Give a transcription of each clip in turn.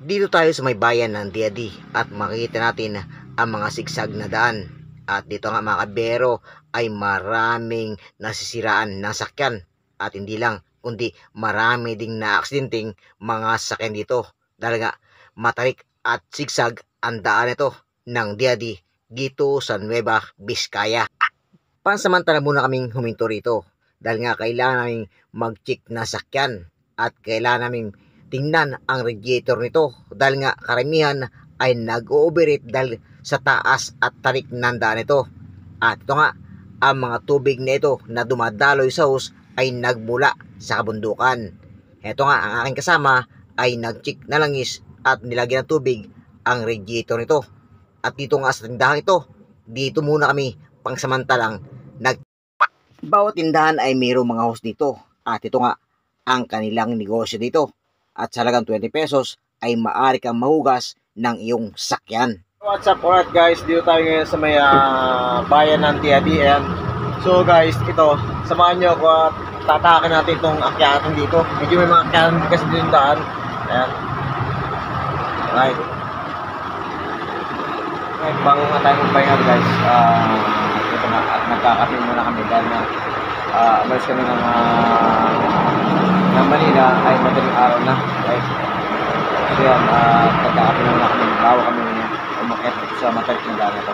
Dito tayo sa may bayan ng Diadi at makikita natin ang mga sigsag na daan. At dito nga mga kabero ay maraming nasisiraan ng sakyan. At hindi lang, kundi marami ding na-aksidenteng mga sakyan dito. Dahil nga matarik at sigsag ang daan nito ng Diadi dito sa Nueva Vizcaya. Pansamantala muna kaming huminto rito. Dahil nga kailangan naming mag-check na sakyan. At kailangan naming tingnan ang radiator nito dahil nga karamihan ay nag-ooperate dahil sa taas at tarik ng daan nito. At ito nga, ang mga tubig na ito na dumadaloy sa hose ay nagmula sa kabundukan. Ito nga, ang aking kasama ay nag-check na langis at nilagyan ng tubig ang radiator nito. At dito nga sa tindahan ito, dito muna kami pangsamantalang bawat tindahan ay mayroong mga hose dito. At ito nga, ang kanilang negosyo dito. At sa halagang 20 pesos ay maaari kang mahugas ng iyong sakyan. What's up? Alright guys, dito tayo ngayon sa may bayan ng Diadi. So guys, ito, samahan nyo ako at tatakin natin itong akyatan dito. Medyo may mga akyatan kasi dito yung daan. Ayan. Alright. May bago nga tayo magpahinga guys. Ito na, at nagkakape muna kami dahil na umalis kami ng Manila ay madaling araw na. Right? So yan, nagkakape muna kami. Bago kami umakit sa matarik na daan ito.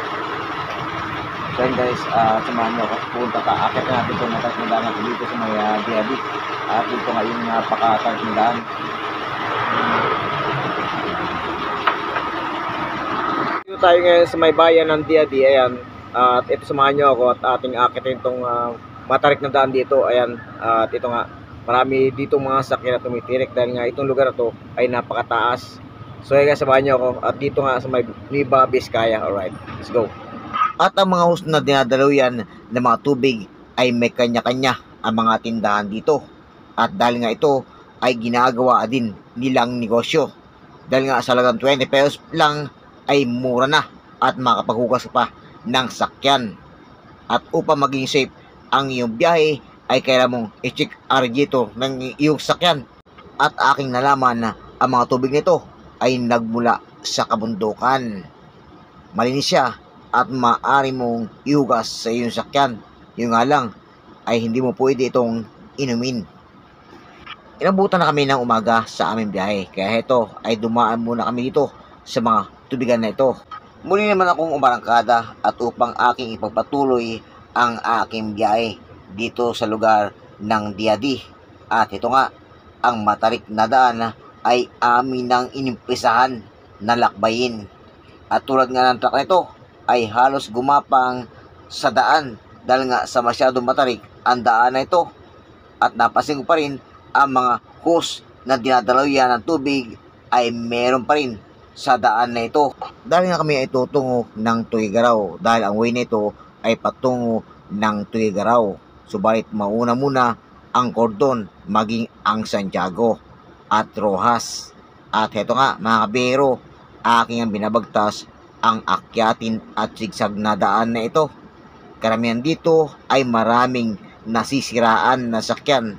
So yan guys, samahan nyo ako. Punta ka, akit natin itong matarik na daan dito sa may Diadi. At dito nga yung napakatarik na daan. Dito tayo ngayon sa may bayan ng Diadi. Ayan. At ito samahan nyo ako at ating akitin itong matarik na daan dito. Ayan. At ito nga, marami dito mga sakyan na tumitirik dahil nga itong lugar na to ay napakataas. So ayan guys, samahan nyo ako. At dito nga sa may Nueva Vizcaya. Alright, let's go. At ang mga hose na dinadalaw yan ng mga tubig ay may kanya-kanya ang mga tindahan dito. At dahil nga ito ay ginagawa din nilang negosyo. Dahil nga sa halagang 20 pesos lang ay mura na at makapaghugas pa ng sakyan. At upang maging safe ang iyong biyahe ay kailangan mong i-check ang radiator ng iyong sakyan. At aking nalaman na ang mga tubig nito ay nagmula sa kabundukan. Malinis siya at maaari mong ihugas sa iyong sakyan. Yung nga lang ay hindi mo pwede itong inumin. Inabutan na kami ng umaga sa aming biyahe. Kaya ito ay dumaan muna kami dito sa mga tubigan na ito. Muli naman akong umarangkada at upang aking ipagpatuloy ang aking biyahe dito sa lugar ng Diadi. At ito nga, ang matarik na daan ay amin nang inimpisahan na lakbayin. At tulad nga ng truck na ito ay halos gumapang sa daan dahil nga sa masyadong matarik ang daan na ito. At napansin ko pa rin ang mga hose na dinadalaw yan ng tubig ay meron pa rin sa daan na ito. Dahil nga kami ay tutungo ng Tuguegarao dahil ang way na ito ay patungo ng Tuguegarao. Subalit mauna muna ang Cordon maging ang Santiago at Rojas. At heto nga mga kabero, aking ang binabagtas ang akyatin at sigsag na daan na ito. Karamihan dito ay maraming nasisiraan na sakyan.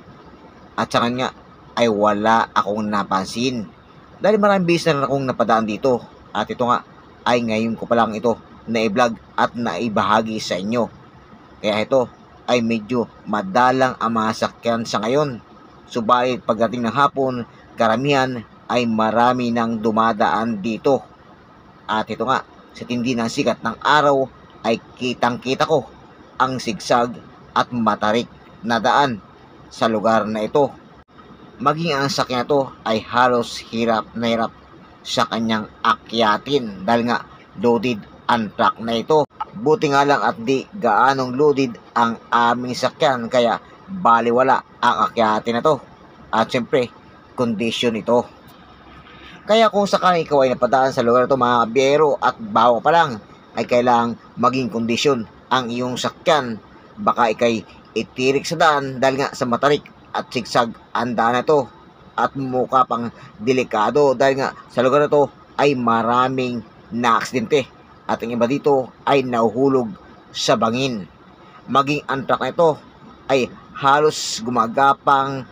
At sa kanya ay wala akong napansin. Dahil maraming beses na akong napadaan dito. At ito nga ay ngayon ko pa lang ito na i-vlog at naibahagi sa inyo. Kaya ito ay medyo madalang ang mga sakyan sa ngayon. Subalit pagdating ng hapon, karamihan ay marami nang dumadaan dito. At ito nga, sa tindi ng sikat ng araw ay kitang-kita ko ang sigsag at matarik na daan sa lugar na ito. Maging ang sakyan ito ay halos hirap na hirap sa kanyang akyatin dahil nga loaded ang truck na ito. Buti nga lang at di gaanong loaded ang aming sakyan kaya baliwala ang akyatin na to. At syempre, kondisyon ito. Kaya kung sakaling ikaw ay napadaan sa lugar na ito mga biyero at bago pa lang ay kailangang maging kondisyon ang iyong sakyan. Baka ikay itirik sa daan dahil nga sa matarik at sigsag ang daan na ito. At mukha pang delikado dahil nga sa lugar na ito ay maraming na-aksidente. At ang iba dito ay nahuhulog sa bangin. Maging ang truck na ito ay halos gumagapang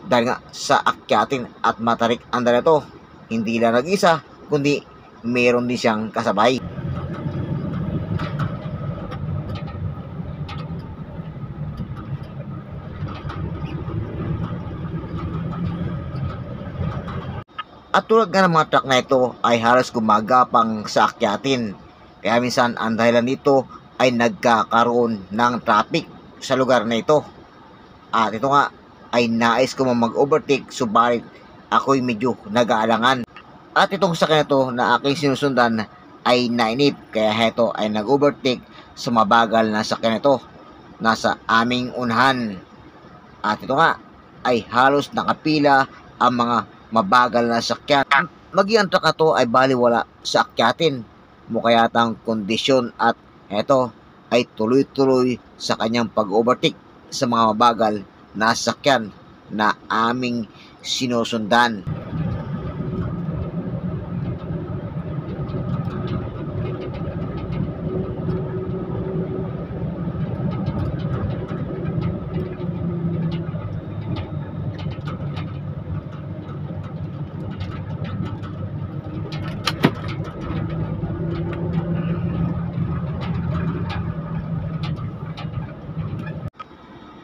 dahil nga sa akyatin at matarik ang dala ito. hindi lang nag-isa, kundi meron din siyang kasabay. At tulad nga ng mga truck na ito ay halos gumagapang sa akyatin. Kaya minsan ang dahilan dito ay nagkakaroon ng traffic sa lugar na ito. At ito nga ay nais ko mag-overtake, subalit ako'y medyo nag-aalangan. At itong sakyan na ito na aking sinusundan ay nainip, kaya ito ay nag-overtake sa mabagal na sakyan ito nasa aming unahan. At ito nga ay halos nakapila ang mga mabagal na sakyan. Maging ang truck na to ay baliwala sa akyatin. Mukha yatang kondisyon at ito ay tuloy-tuloy sa kanyang pag-overtake sa mga mabagal na sakyan na aming sinusundan.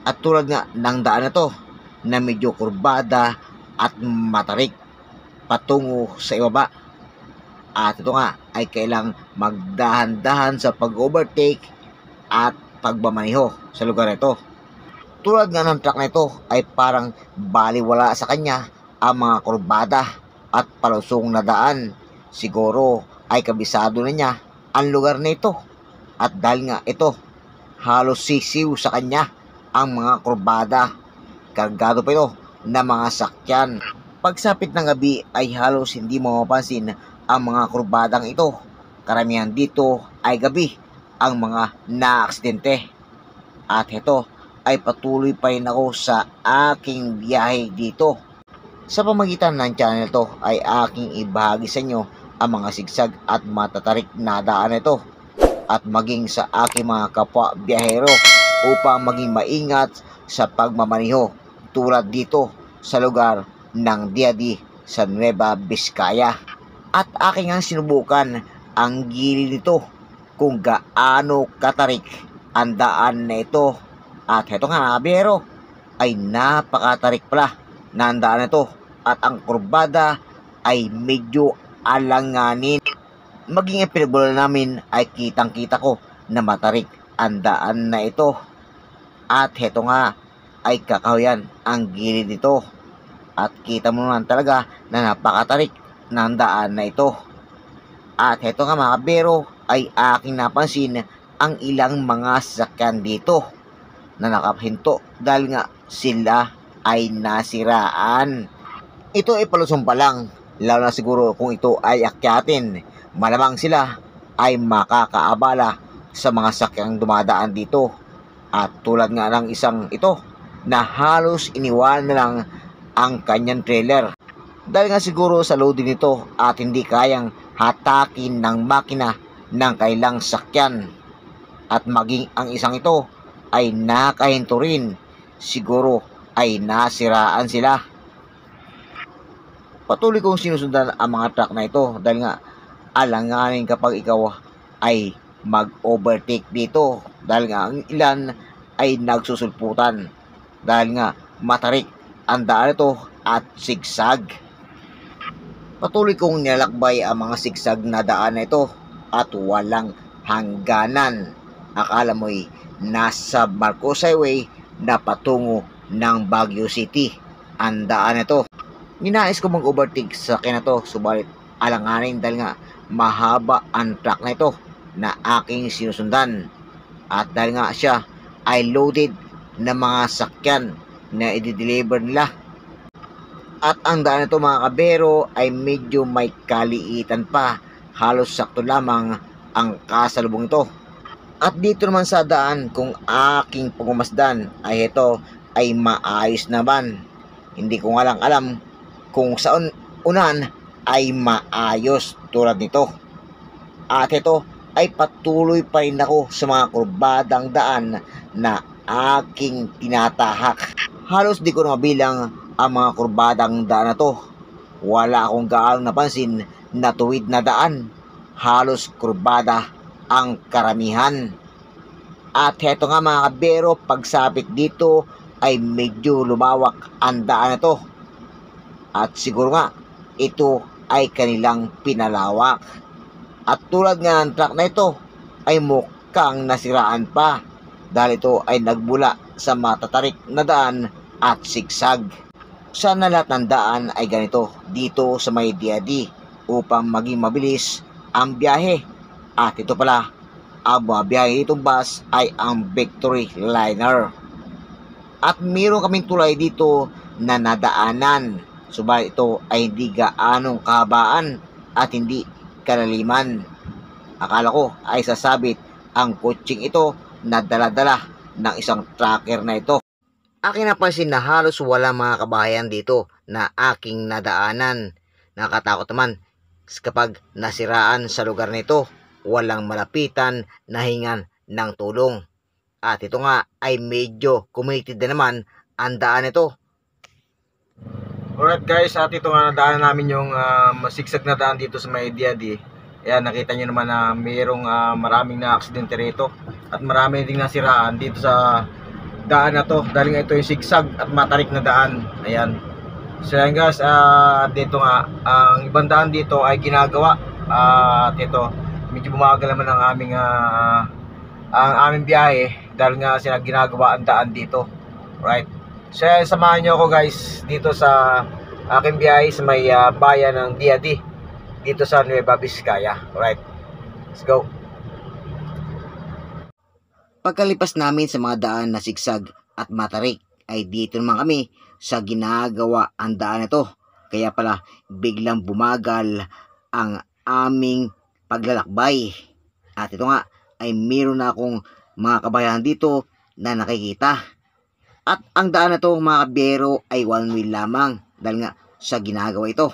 At tulad nga ng daan na to na medyo kurbada at matarik patungo sa ibaba. At ito nga ay kailang magdahan-dahan sa pag-overtake at pagmamaneho sa lugar na ito. Tulad nga ng truck na ito ay parang baliwala sa kanya ang mga kurbada at palusong na daan. Siguro ay kabisado na niya ang lugar na ito. At dahil nga ito, halos sisiw sa kanya ang mga kurbada. Kargado pa ito na mga sakyan. Pagsapit ng gabi ay halos hindi mo mapapansin ang mga kurbadang ito. Karamihan dito ay gabi ang mga naaksidente. At ito ay patuloy pa rin ako sa aking biyahe dito. Sa pamagitan ng channel to ay aking ibahagi sa inyo ang mga sigsag at matatarik na daan ito. At maging sa aking mga kapwa biyahero upang maging maingat sa pagmamaniho tulad dito sa lugar ng Diadi sa Nueva Vizcaya. At aking ang sinubukan ang gilid nito kung gaano katarik ang daan na ito. At heto nga mga biyahero ay napakatarik pala na ang daan na ito at ang kurbada ay medyo alanganin. Maging ang pinagbulan namin ay kitang-kita ko na matarik ang daan na ito. At heto nga ay kakahuyan ang gilid nito. At kita mo naman talaga na napakatarik ng daan na ito. At heto nga mga kabero ay aking napansin ang ilang mga sasakyan dito na nakahinto dahil nga sila ay nasiraan. Ito ay palusong pa lang, lalo na siguro kung ito ay akyatin. Malamang sila ay makakaabala sa mga sakyang dumadaan dito. At tulad nga ng isang ito na halos iniwan na lang ang kanyang trailer. Dahil nga siguro sa loading nito at hindi kayang hatakin ng makina ng kailang sakyan. At maging ang isang ito ay nakahinto rin. Siguro ay nasiraan sila. Patuloy kong sinusundan ang mga truck na ito dahil nga alanganin kapag ikaw ay mag-overtake dito dahil nga ang ilan ay nagsusulputan dahil nga matarik ang daan ito at sigsag. Patuloy kong nilalakbay ang mga sigsag na daan na ito at walang hangganan. Akala mo'y nasa Marcos Highway na patungo ng Baguio City ang daan na ito. Ninais ko mag-overtake sa akin na ito, subalit alanganin dahil nga mahaba ang truck na ito na aking sinusundan. At dahil nga siya ay loaded na mga sakyan na i-deliver nila. At ang daan na ito mga kabero ay medyo may kaliitan pa. Halos sakto lamang ang kasalubong ito. At dito naman sa daan kung aking pagmamasdan ay ito ay maayos naman. Hindi ko nga lang alam kung saan unan ay maayos tulad nito. At ito ay patuloy pa rin ako sa mga kurbadang daan na aking tinatahak. Halos di ko na mabilang ang mga kurbadang daan na to. wala akong gaano napansin na tuwid na daan. Halos kurbada ang karamihan. At heto nga mga kabero, pagsapit dito ay medyo lumawak ang daan na to. At siguro nga, ito ay kanilang pinalawak. At tulad nga ng truck na ito, ay mukhang nasiraan pa. Dahil ito ay nagbula sa matatarik na daan at sigsag. Sana lahat ng daan ay ganito dito sa may DIAD upang maging mabilis ang biyahe. At ito pala, ang mga biyahe itong bus ay ang Victory Liner. At meron kaming tulay dito na nadaanan. Subalit ito ay hindi gaanong kahabaan at hindi kalaliman. Akala ko ay sasabit ang kutsing ito na dala-dala ng isang tracker na ito. Aking napansin na halos wala mga kabahayan dito na aking nadaanan. Nakatakot naman kapag nasiraan sa lugar nito. Walang malapitan na hingan ng tulong. At ito nga ay medyo committed na naman ang daan nito. Alright guys, at ito nga nadaanan namin yung masigsag na daan dito sa may DIAD. Ayan, nakita nyo naman na mayroong maraming na-aksidente rito. At marami ding nasiraan dito sa daan na to. Dahil nga ito yung sigsag at matarik na daan. Ayan. So yan guys, dito nga, ang ibang daan dito ay ginagawa. At ito, medyo bumagal naman ang aming biyahe. Dahil nga sila ginagawa ang daan dito. Right. So yan, samahan nyo ako guys dito sa aking biyahe sa may bayan ng DIAD dito sa Nueva Vizcaya. Alright, let's go. Pagkalipas namin sa mga daan na sigsag at matarik ay dito naman kami sa ginagawa ang daan na to. Kaya pala biglang bumagal ang aming paglalakbay. At ito nga ay meron na akong mga kabayan dito na nakikita. At ang daan na to mga kabiyero ay one way lamang dahil nga sa ginagawa ito.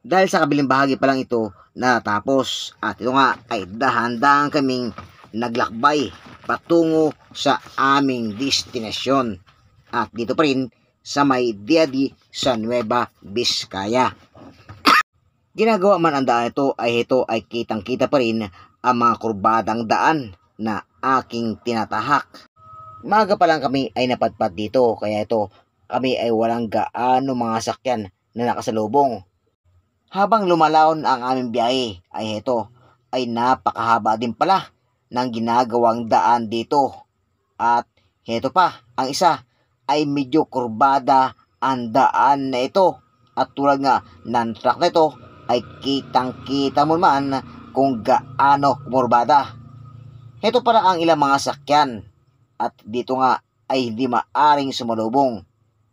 Dahil sa kabiling bahagi pa lang ito natapos. At ito nga ay dahan-dahan kaming naglakbay patungo sa aming destinasyon. At dito pa rin sa may DIAD sa Nueva Vizcaya. Ginagawa man ang daan ito ay kitang-kita pa rin ang mga kurbadang daan na aking tinatahak. Maga pa lang kami ay napadpad dito kaya ito kami ay walang gaano mga sakyan na nakasalubong. Habang lumalaon ang aming biyahe ay ito ay napakahaba din pala ng ginagawang daan dito. At heto pa, ang isa ay medyo kurbada ang daan na ito. At tulad nga ng truck na ito ay kitang-kita mo man kung gaano kurbada. Heto para ang ilang mga sakyan. At dito nga ay hindi maaring sumalubong.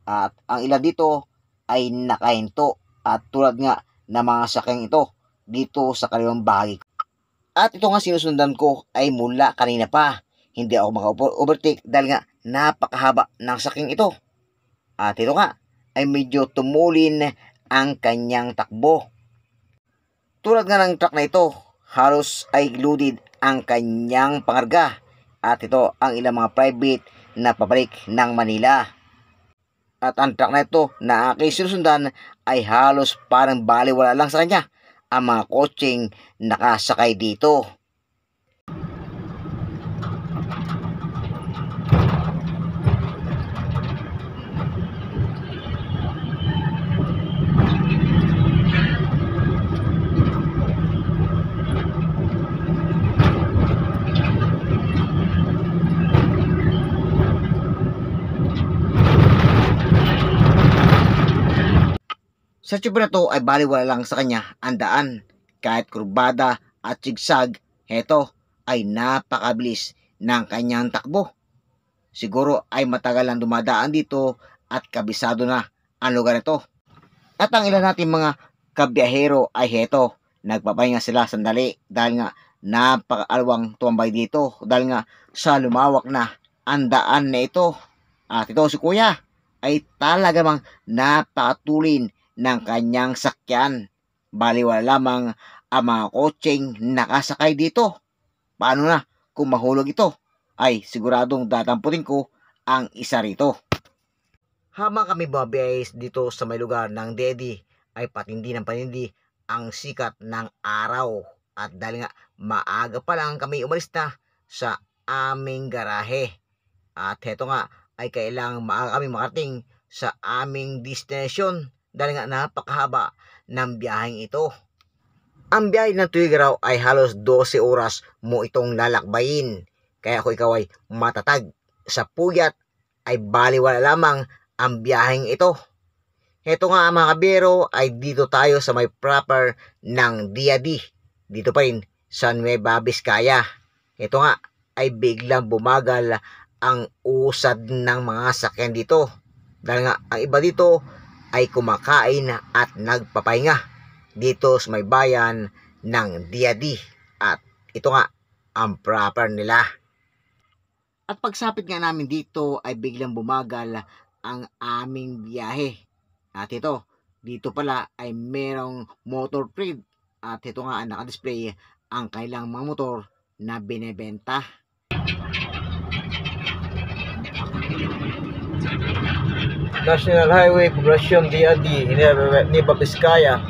At ang ilan dito ay nakahinto. At tulad nga ng mga sakyang ito dito sa kaliwang bahagi. At ito nga sinusundan ko ay mula kanina pa. Hindi ako maka-overtake dahil nga napakahaba ng sakyang ito. At ito nga ay medyo tumulin ang kanyang takbo. Tulad nga ng truck na ito, halos ay loaded ang kanyang pangarga. At ito ang ilang mga private na pabalik ng Manila. At ang truck na ito na aking sinusundan ay halos parang baliwala lang sa kanya ang mga kotseng nakasakay dito. Sa tube na to ay baliwala lang sa kanya ang daan. Kahit kurbada at sigsag, heto ay napakabilis ng kanyang takbo. Siguro ay matagal lang dumadaan dito at kabisado na ang lugar nito. At ang ilan natin mga kabiyahero ay heto, nagpapahinga sila sandali dahil nga napakaalwang tumambay dito dahil nga sa lumawak na ang daan na ito. At ito si kuya ay talaga mang napakatulin ng kanyang sakyan. Baliwala lamang ang mga kotseng nakasakay dito. Paano na kung mahulog ito? Ay siguradong datamputin ko ang isa rito. Habang kami bumabiyahe dito sa may lugar ng DIAD ay patindi ng patindi ang sikat ng araw. At dahil nga maaga pa lang kami umalis na sa aming garahe. At heto nga ay kailangang maaga kami makarating sa aming destination dahil nga napakahaba ng biyaheng ito. Ang biyahe ng Tuigaraw ay halos 12 oras mo itong lalakbayin. Kaya kung ikaw ay matatag sa puyat ay baliwala lamang ang biyaheng ito. Heto nga mga kabiyero ay dito tayo sa may proper ng Diadi. Dito pa rin sa Nueva Vizcaya. Heto nga ay biglang bumagal ang usad ng mga sakyan dito. Dahil nga ang iba dito ay kumakain at nagpapahinga dito sa may bayan ng Diadi. At ito nga ang proper nila. At pagsapit nga namin dito ay biglang bumagal ang aming biyahe. At ito, dito pala ay merong motor trade. At ito nga ang nakadisplay ang kailang mga motor na binebenta. National Highway Poblacion Diadi, Nueva Vizcaya.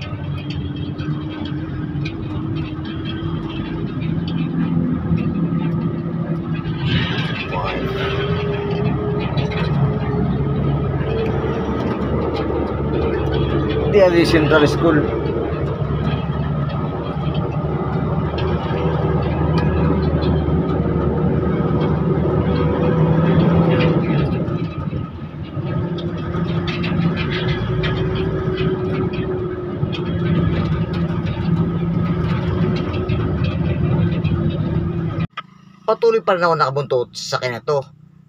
Diadi Central School. Patuloy pa rin ako nakabuntot sa sakyan na to.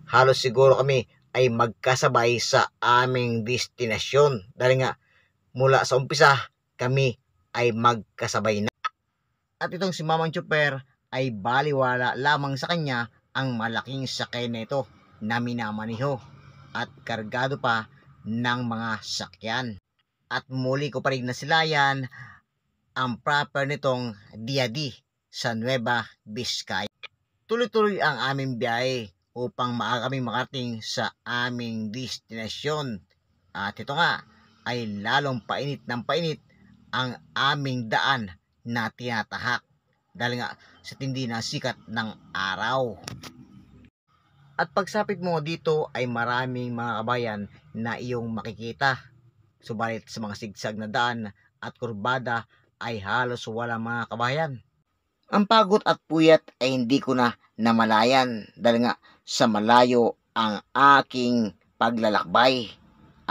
Halos siguro kami ay magkasabay sa aming destinasyon. Dahil nga mula sa umpisa kami ay magkasabay na. At itong si Mamang Chopper ay baliwala lamang sa kanya ang malaking sakyan na ito na minamaniho at kargado pa ng mga sakyan. At muli ko pa rin nasilayan ang proper nitong Diadi sa Nueva Vizcaya. Tuloy-tuloy ang aming biyahe upang maaga kaming makarating sa aming destinasyon. At ito nga ay lalong painit ng painit ang aming daan na tinatahak dahil nga sa tindi na sikat ng araw. At pagsapit mo dito ay maraming mga kabayan na iyong makikita. Subalit sa mga sigsag na daan at kurbada ay halos wala mga kabayan. Ang pagod at puyat ay hindi ko na namalayan dahil nga sa malayo ang aking paglalakbay.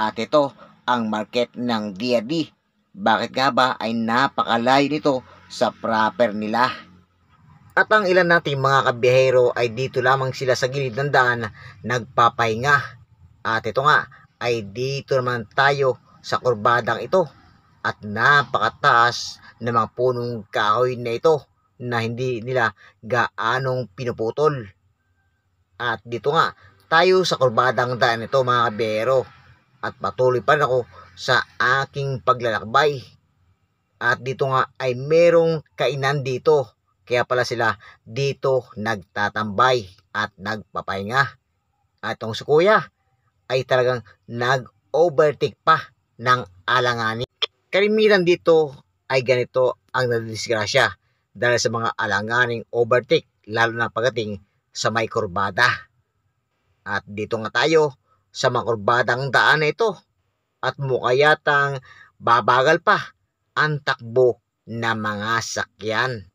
At ito ang market ng Diadi. Bakit nga ba ay napakalayo nito sa proper nila? At ang ilan nating mga kabiyahero ay dito lamang sila sa gilid ng daan nagpapahinga. At ito nga ay dito naman tayo sa kurbadang ito. At napakataas ng mga punong kahoy na ito na hindi nila gaanong pinuputol. At dito nga tayo sa kurbadang daan ito mga kabiyahero. At patuloy pa rin ako sa aking paglalakbay. At dito nga ay merong kainan dito. Kaya pala sila dito nagtatambay at nagpapahinga. At itong si Kuya ay talagang nag-overtake pa ng alanganin. Karamihan dito ay ganito ang nadisgrasya dahil sa mga alanganing overtake lalo na pagdating sa may kurbada. At dito nga tayo sa mga kurbadang daan na ito at mukha yatang babagal pa ang takbo ng mga sakyan.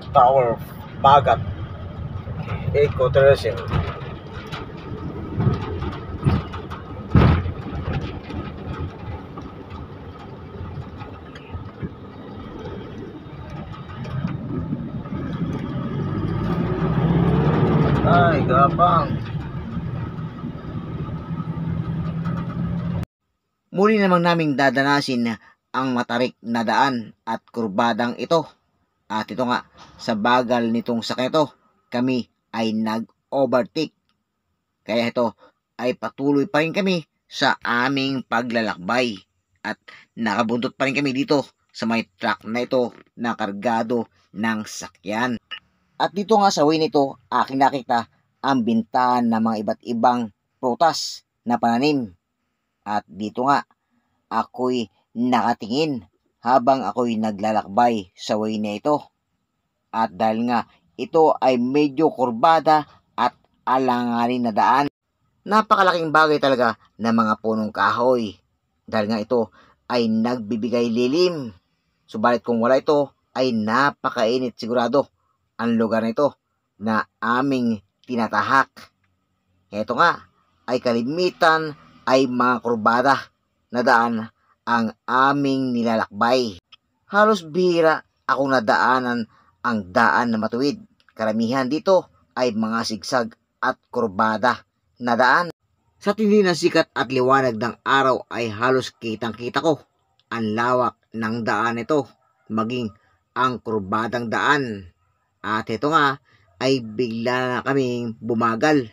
Tower Bagat Ecotourism. Ay, gapang. Muli namang naming dadanasin ang matarik na daan at kurbadang ito. At ito nga, sa bagal nitong sakyan ito, kami ay nag-overtake. Kaya ito ay patuloy pa rin kami sa aming paglalakbay. At nakabuntot pa rin kami dito sa may truck na ito na kargado ng sakyan. At dito nga sa way nito, aking nakita ang bintahan ng mga iba't ibang prutas na pananim. At dito nga, ako'y nakatingin habang ako'y naglalakbay sa way na ito. At dahil nga ito ay medyo kurbada at alanganin na daan, napakalaking bagay talaga ng mga punong kahoy. Dahil nga ito ay nagbibigay lilim. Subalit kung wala ito, ay napakainit sigurado ang lugar na ito na aming tinatahak. Ito nga ay kalimitan ay mga kurbada na daan ang aming nilalakbay. Halos bihira akong nadaanan ang daan na matuwid. Karamihan dito ay mga sigsag at kurbada na daan. Sa tindi ng sikat at liwanag ng araw ay halos kitang-kita ko ang lawak ng daan ito, maging ang kurbadang daan. At ito nga ay bigla na kaming bumagal.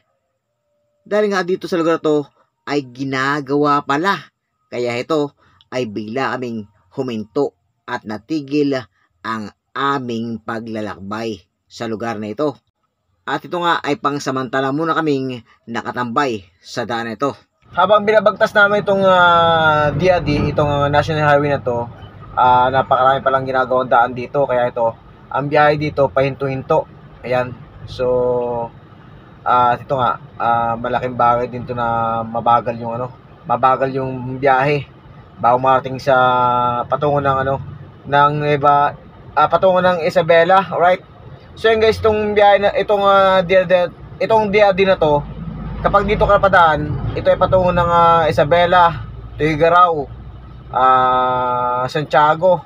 Dahil nga dito sa lugar to ay ginagawa pala. Kaya ito ay bigla kaming huminto at natigil ang aming paglalakbay sa lugar na ito. At ito nga ay pangsamantala muna kaming nakatambay sa daan na ito. Habang binabagtas namin itong DIAD, itong National Highway na to, napakarami palang ginagawang daan dito. Kaya ito, ang biyahe dito pahinto-hinto. Ayan. So, ito nga, malaking bagay din to na mabagal yung biyahe bago marating sa patungo ng patungo ng Isabela, right? So yun guys, itong biyahe na itong DIAD na to, kapag dito ka padaan, ito ay patungo ng Isabela, Tuguegarao, Santiago,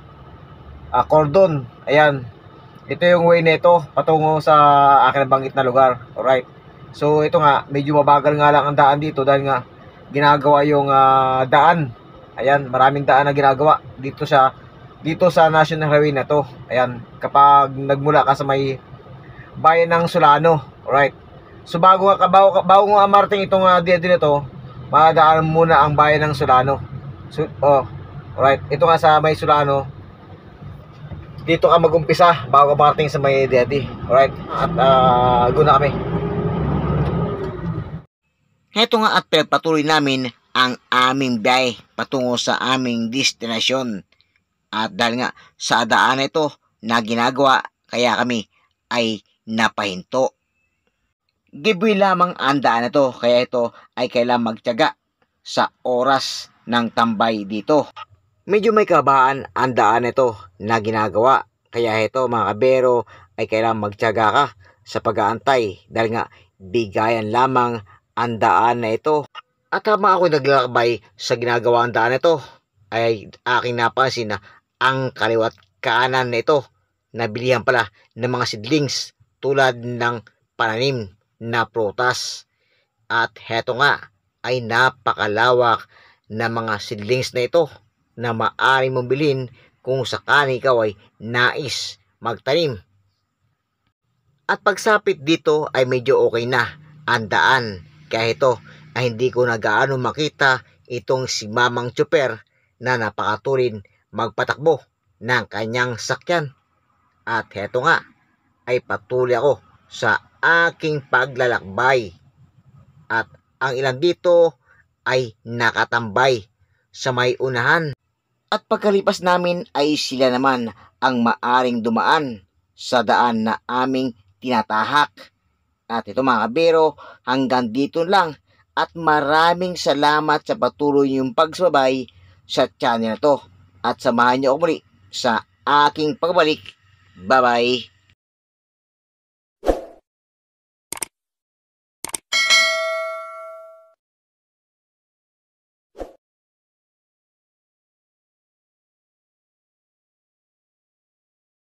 Cordon. Ayan. Ito yung way nito patungo sa akin nabanggit na lugar. Alright. So ito nga, medyo mabagal nga lang ang daan dito dahil nga ginagawa yung daan. Ayan, maraming daan na ginagawa dito sa National Highway na to. Ayan, kapag nagmula ka sa may bayan ng Solano, alright. So bago nga marating itong DIAD na to, madaan muna ang bayan ng Solano. So, alright, ito nga sa may Solano, dito ka mag-umpisa bago marating sa may DIAD. Alright, at guna kami. Heto nga at pagpatuloy namin ang aming biyahe patungo sa aming destinasyon. At dahil nga sa daan na ito na ginagawa, kaya kami ay napahinto. Giveaway lamang ang daan na ito, kaya ito ay kailangang magtiyaga sa oras ng tambay dito. Medyo may kabahan ang daan na ito na ginagawa, kaya ito mga kabero ay kailangang magtiyaga ka sa pag-aantay dahil nga bigayan lamang ang daan na ito. At habang ako naglalakbay sa ginagawa ang daan na ito, ay aking napansin na ang kaliwat kanan na ito nabilihan pala ng mga seedlings tulad ng pananim na prutas. At heto nga ay napakalawak na mga seedlings na ito na maaari mong bilhin kung sakali ikaw ay nais magtanim. At pagsapit dito ay medyo okay na ang daan, kaya ito ay hindi ko na gaano makita itong si Mamang Chopper na napakatulin magpatakbo ng kanyang sakyan. At heto nga ay patuloy ako sa aking paglalakbay. At ang ilan dito ay nakatambay sa may unahan. At pagkalipas namin ay sila naman ang maaring dumaan sa daan na aming tinatahak. At ito mga kabero, hanggang dito lang. At maraming salamat sa patuloy niyong pagsabay sa channel na to. At samahan niyo ako muli sa aking pagbalik. Bye-bye!